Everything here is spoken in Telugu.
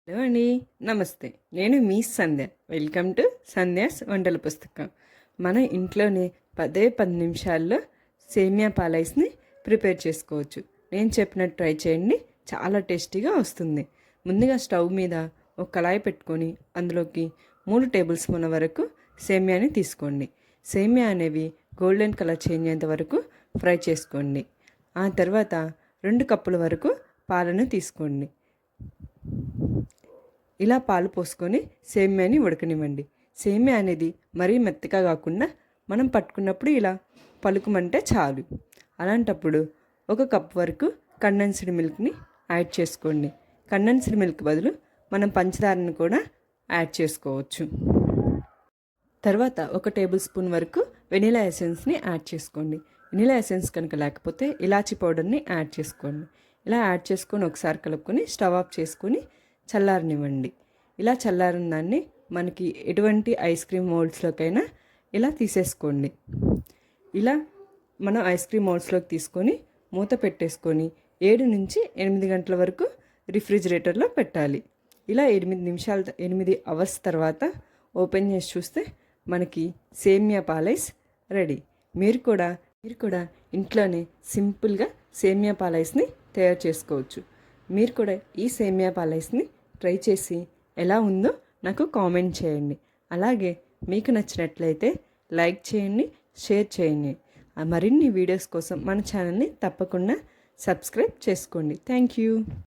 హలో అండి, నమస్తే. నేను మీ సంధ్య. వెల్కమ్ టు సంధ్యాస్ వంటల పుస్తకం. మన ఇంట్లోనే 10 నిమిషాల్లో సేమియా పాలైస్ని ప్రిపేర్ చేసుకోవచ్చు. నేను చెప్పినట్టు ట్రై చేయండి, చాలా టేస్టీగా వస్తుంది. ముందుగా స్టవ్ మీద ఒక కళాయి పెట్టుకొని అందులోకి 3 టేబుల్ స్పూన్ల వరకు సేమియాని తీసుకోండి. సేమియా అనేవి గోల్డెన్ కలర్ చేంజ్ అయ్యేంత వరకు ఫ్రై చేసుకోండి. ఆ తర్వాత 2 కప్పుల వరకు పాలను తీసుకోండి. ఇలా పాలు పోసుకొని సేమ్యాని ఉడకనివ్వండి. సేమ్యా అనేది మరీ మెత్తగా కాకుండా మనం పట్టుకున్నప్పుడు ఇలా పలుకుమంటే చాలు. అలాంటప్పుడు 1 కప్ వరకు కండెన్స్డ్ మిల్క్ని యాడ్ చేసుకోండి. కండెన్స్డ్ మిల్క్ బదులు మనం పంచదారను కూడా యాడ్ చేసుకోవచ్చు. తర్వాత 1 టేబుల్ స్పూన్ వరకు వెనిలా ఎసెన్స్ని యాడ్ చేసుకోండి. వెనిలా ఎసెన్స్ కనుక లేకపోతే ఇలాచీ పౌడర్ని యాడ్ చేసుకోండి. ఇలా యాడ్ చేసుకొని ఒకసారి కలుపుకొని స్టవ్ ఆఫ్ చేసుకొని చల్లారనివ్వండి. ఇలా చల్లారిన దాన్ని మనకి ఎటువంటి ఐస్ క్రీమ్ మోల్డ్స్లోకైనా ఇలా తీసేసుకోండి. ఇలా మనం ఐస్ క్రీమ్ మోల్డ్స్లోకి తీసుకొని మూత పెట్టేసుకొని 7 నుంచి 8 గంటల వరకు రిఫ్రిజిరేటర్లో పెట్టాలి. ఇలా 8 అవర్స్ తర్వాత ఓపెన్ చేసి చూస్తే మనకి సేమియా పాలైస్ రెడీ. మీరు కూడా ఇంట్లోనే సింపుల్గా సేమియా పాలైస్ని తయారు చేసుకోవచ్చు. మీరు కూడా ఈ సేమియా పాలైస్ని ట్రై చేసి ఎలా ఉందో నాకు కామెంట్ చేయండి. అలాగే మీకు నచ్చినట్లయితే లైక్ చేయండి, షేర్ చేయండి. మరిన్ని వీడియోస్ కోసం మన ఛానల్ని తప్పకుండా సబ్స్క్రైబ్ చేసుకోండి. Thank you.